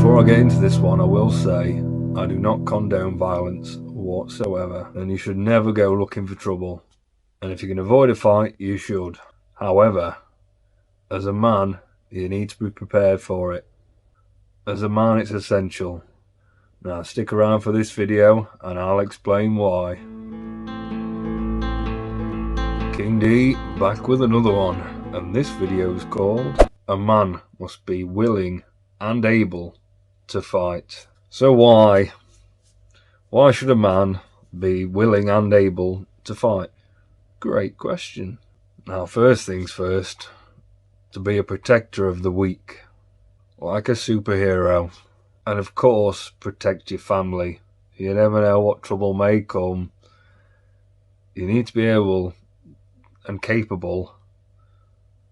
Before I get into this one, I will say I do not condone violence whatsoever, and you should never go looking for trouble. And if you can avoid a fight, you should. However, as a man, you need to be prepared for it. As a man, it's essential. Now stick around for this video and I'll explain why. King D back with another one, and this video is called A Man Must Be Willing and Able to Fight. So why should a man be willing and able to fight? Great question. Now first things first, to be a protector of the weak, like a superhero, and of course protect your family. You never know what trouble may come. You need to be able and capable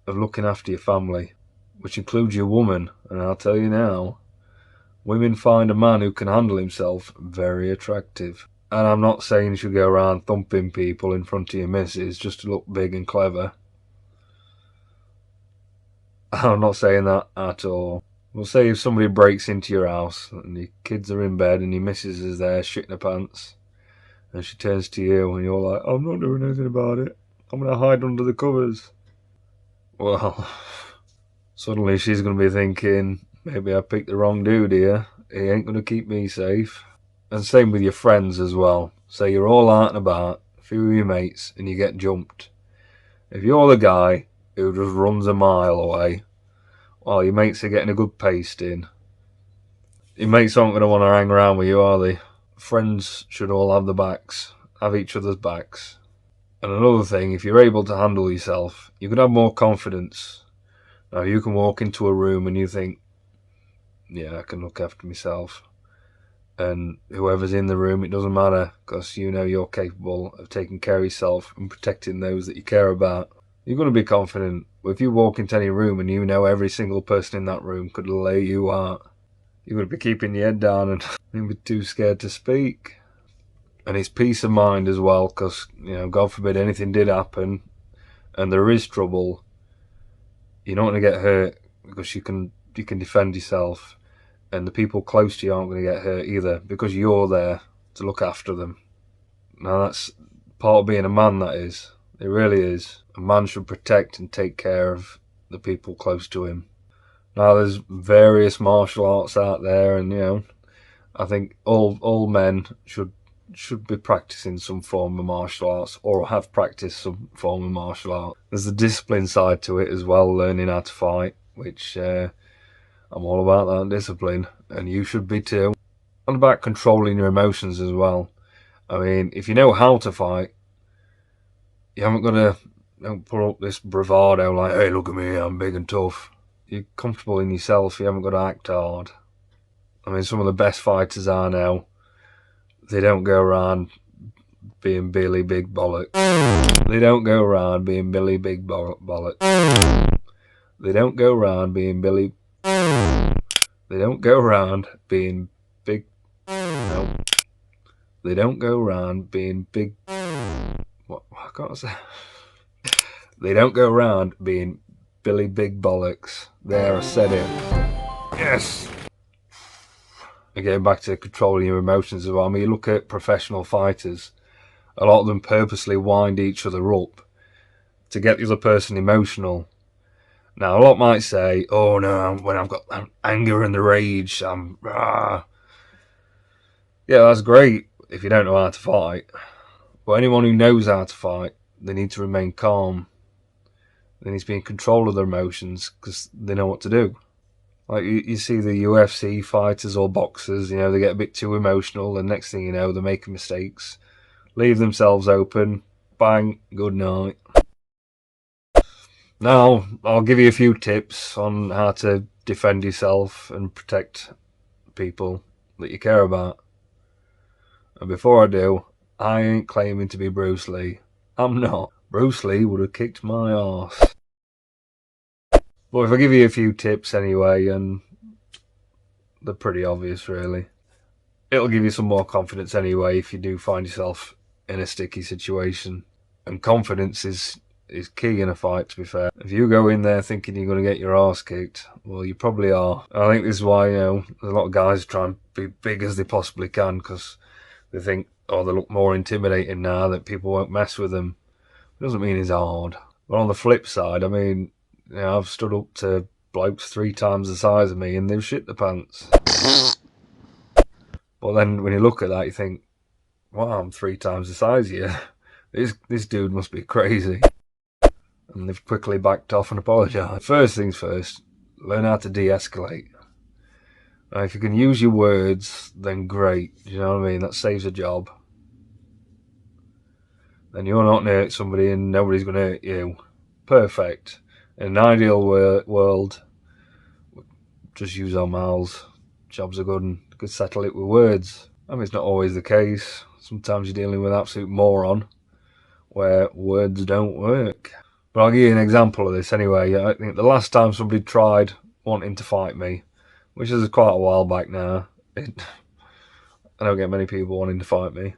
of looking after your family, which includes your woman. And I'll tell you now, women find a man who can handle himself very attractive. And I'm not saying you should go around thumping people in front of your missus just to look big and clever. I'm not saying that at all. We'll say if somebody breaks into your house and your kids are in bed and your missus is there shitting her pants, and she turns to you and you're like, I'm not doing anything about it, I'm going to hide under the covers. Well, suddenly she's going to be thinking, maybe I picked the wrong dude here. He ain't going to keep me safe. And same with your friends as well. Say you're all out and about, a few of your mates, and you get jumped. If you're the guy who just runs a mile away while your mates are getting a good pasting, your mates aren't going to want to hang around with you, are they? Friends should all have each other's backs. And another thing, if you're able to handle yourself, you can have more confidence. Now you can walk into a room and you think, yeah, I can look after myself. And whoever's in the room, it doesn't matter, because you know you're capable of taking care of yourself and protecting those that you care about. You're going to be confident. But if you walk into any room and you know every single person in that room could lay you out, you're going to be keeping your head down and you'll be too scared to speak. And it's peace of mind as well, because, you know, God forbid anything did happen and there is trouble, you're not going to get hurt because you can defend yourself. And the people close to you aren't going to get hurt either, because you're there to look after them. Now that's part of being a man, that is. It really is. A man should protect and take care of the people close to him. Now there's various martial arts out there, and you know, I think all men should be practicing some form of martial arts, or have practiced some form of martial art. There's the discipline side to it as well, learning how to fight, which I'm all about that discipline, and you should be too. And about controlling your emotions as well. I mean, if you know how to fight, you haven't got to put up this bravado like, hey, look at me, I'm big and tough. You're comfortable in yourself, you haven't got to act hard. I mean, some of the best fighters I know, they don't go around being Billy Big Bollock. They don't go around being Billy Big Bollock. They don't go around being Billy... They don't go around being big... No. They don't go around being big... What can't I say? They don't go around being Billy Big Bollocks. There, I said it. Yes! Again, back to controlling your emotions as well. I mean, you look at professional fighters, a lot of them purposely wind each other up to get the other person emotional. Now, a lot might say, oh no, when I've got anger and the rage, Yeah, that's great if you don't know how to fight. But anyone who knows how to fight, they need to remain calm. They need to be in control of their emotions, because they know what to do. Like you see the UFC fighters or boxers, you know, they get a bit too emotional, and next thing you know, they're making mistakes, leave themselves open, bang, good night. Now, I'll give you a few tips on how to defend yourself and protect people that you care about. And before I do, I ain't claiming to be Bruce Lee. I'm not. Bruce Lee would have kicked my arse. But if I give you a few tips anyway, and they're pretty obvious really, it'll give you some more confidence anyway if you do find yourself in a sticky situation. And confidence is is key in a fight, to be fair. If you go in there thinking you're going to get your arse kicked, well, you probably are. I think this is why, a lot of guys try and be big as they possibly can, because they think, oh, they look more intimidating now, that people won't mess with them. It doesn't mean it's hard. But on the flip side, I mean, I've stood up to blokes 3 times the size of me and they've shit their pants. But then when you look at that, you think, wow, I'm 3 times the size of you. This dude must be crazy. And they've quickly backed off and apologised. First things first, learn how to de-escalate. Now, if you can use your words, then great. Do you know what I mean? That saves a job. Then you're not going to hurt somebody and nobody's going to hurt you. Perfect. In an ideal world, just use our mouths. Jobs are good and could settle it with words. I mean, it's not always the case. Sometimes you're dealing with an absolute moron where words don't work. But I'll give you an example of this anyway. I think the last time somebody tried wanting to fight me, which is quite a while back now, I don't get many people wanting to fight me.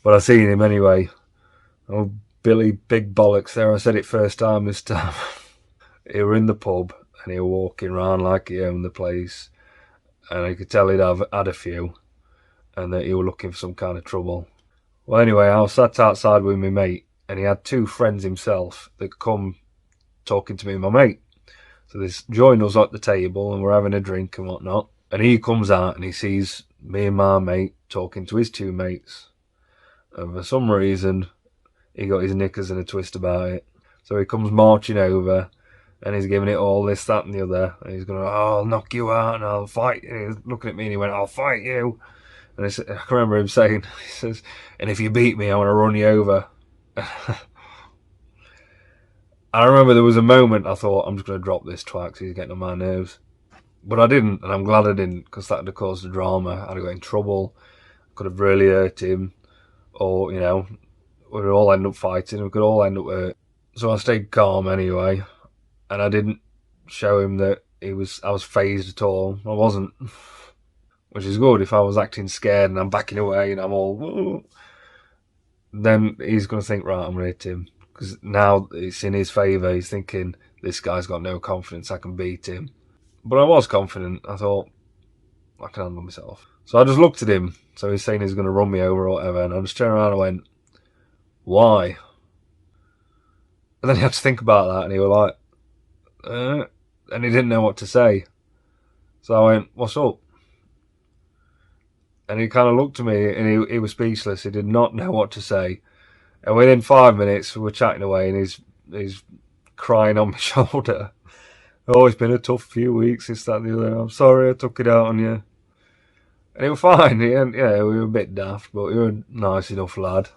But I seen him anyway. Oh, Billy Big Bollocks there. I said it first time this time. He were in the pub and he were walking around like he owned the place. And I could tell he'd have had a few and that he were looking for some kind of trouble. Well, anyway, I was sat outside with my mate and he had 2 friends himself that come talking to me and my mate. So they joined us at the table and we're having a drink and whatnot. And he comes out and he sees me and my mate talking to his 2 mates. And for some reason, he got his knickers in a twist about it. So he comes marching over and he's giving it all this, that and the other. And he's going, oh, I'll knock you out and I'll fight you. And he's looking at me and he went, I'll fight you. And I can remember him saying, he says, and if you beat me, I'm going to run you over. I remember there was a moment I thought, I'm just going to drop this twat because he's getting on my nerves. But I didn't, and I'm glad I didn't, because that would have caused a drama. I'd have got in trouble. I could have really hurt him. Or, we'd all end up fighting. We could all end up hurt. So I stayed calm anyway. And I didn't show him that I was phased at all. I wasn't. Which is good. If I was acting scared and I'm backing away and I'm all, whoa, then he's going to think, right, I'm going to hit him. Because now it's in his favour. He's thinking, this guy's got no confidence, I can beat him. But I was confident. I thought, I can handle myself. So I just looked at him. So he's saying he's going to run me over or whatever. And I just turned around and went, why? And then he had to think about that. And he was like, and he didn't know what to say. So I went, what's up? And he kind of looked at me and he was speechless. He did not know what to say. And within 5 minutes, we were chatting away and he's crying on my shoulder. Oh, it's been a tough few weeks, this, that, and the other. I'm sorry I took it out on you. And he was fine. We were a bit daft, but he was a nice enough lad.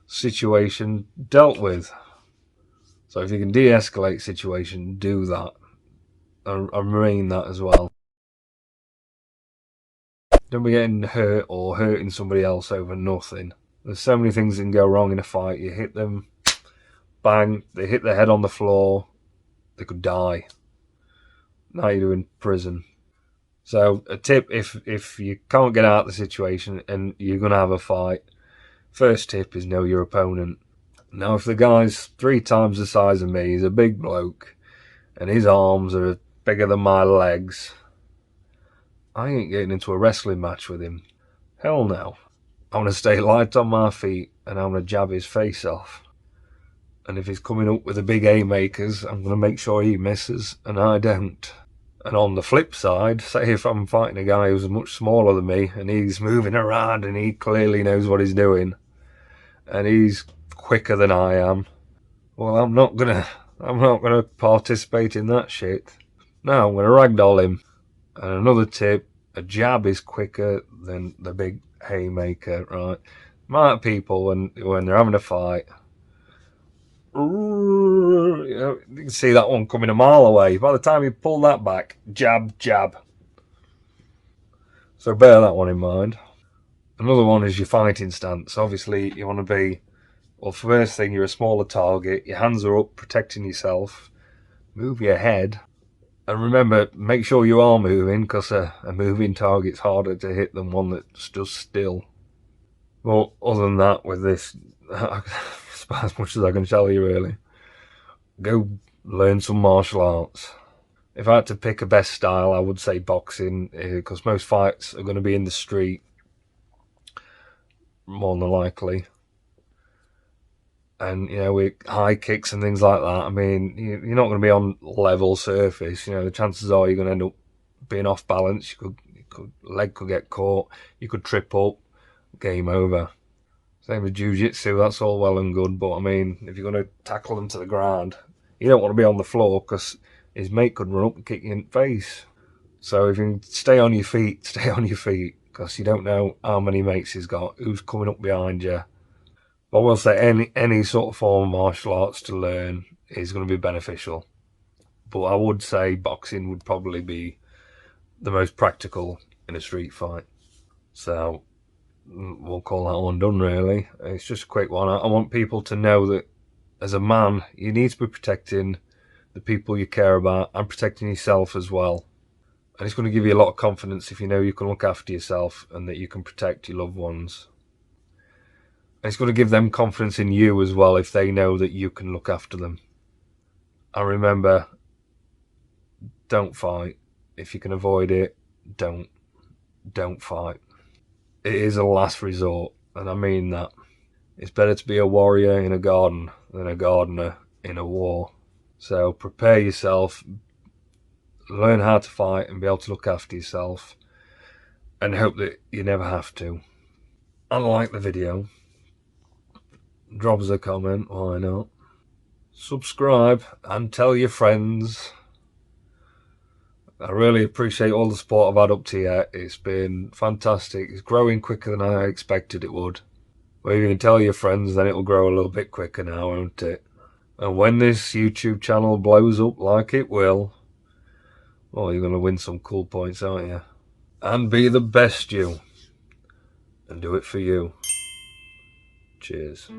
Situation dealt with. So if you can de-escalate situation, do that. I mean that as well. Don't be getting hurt or hurting somebody else over nothing. There's so many things that can go wrong in a fight. You hit them, bang, they hit their head on the floor, they could die. Now you're in prison. So a tip, if you can't get out of the situation and you're going to have a fight, first tip is know your opponent. Now if the guy's 3 times the size of me, he's a big bloke, and his arms are bigger than my legs, I ain't getting into a wrestling match with him. Hell no. I'm going to stay light on my feet and I'm going to jab his face off. And if he's coming up with the big haymakers, I'm going to make sure he misses and I don't. And on the flip side, say if I'm fighting a guy who's much smaller than me and he's moving around and he clearly knows what he's doing and he's quicker than I am, well, I'm not gonna participate in that shit. No, I'm gonna ragdoll him. And another tip, a jab is quicker than the big haymaker, right? Might people when they're having a fight, you can see that one coming a mile away. By the time you pull that back, jab, jab. So bear that one in mind. Another one is your fighting stance. Obviously, you want to be, well, first thing, you're a smaller target. Your hands are up, protecting yourself. Move your head. And remember, make sure you are moving, because a moving target's harder to hit than one that's just still. Well, other than that, with this, that's about as much as I can tell you, really. go learn some martial arts. If I had to pick a best style, I would say boxing, because most fights are going to be in the street, more than likely. And, with high kicks and things like that, I mean, you're not going to be on level surface. The chances are you're going to end up being off balance. Leg could get caught, you could trip up, game over. Same with jiu-jitsu, that's all well and good, but I mean, if you're going to tackle them to the ground, you don't want to be on the floor, because his mate could run up and kick you in the face. So if you can stay on your feet, stay on your feet, because you don't know how many mates he's got, who's coming up behind you. But I will say any sort of form of martial arts to learn is going to be beneficial. But I would say boxing would probably be the most practical in a street fight. So we'll call that one done, really. It's just a quick one. I want people to know that as a man, you need to be protecting the people you care about and protecting yourself as well. And it's going to give you a lot of confidence if you know you can look after yourself and that you can protect your loved ones. And it's going to give them confidence in you as well if they know that you can look after them. And remember, don't fight. If you can avoid it, don't fight. It is a last resort, and I mean that. It's better to be a warrior in a garden than a gardener in a war. So prepare yourself, learn how to fight and be able to look after yourself, and hope that you never have to. And like the video, drop us a comment, why not? Subscribe and tell your friends. I really appreciate all the support I've had up to yet. It's been fantastic. It's growing quicker than I expected it would. Well, you can tell your friends, then it'll grow a little bit quicker now, won't it? And when this YouTube channel blows up like it will, well, you're going to win some cool points, aren't you? And be the best you. And do it for you. Cheers.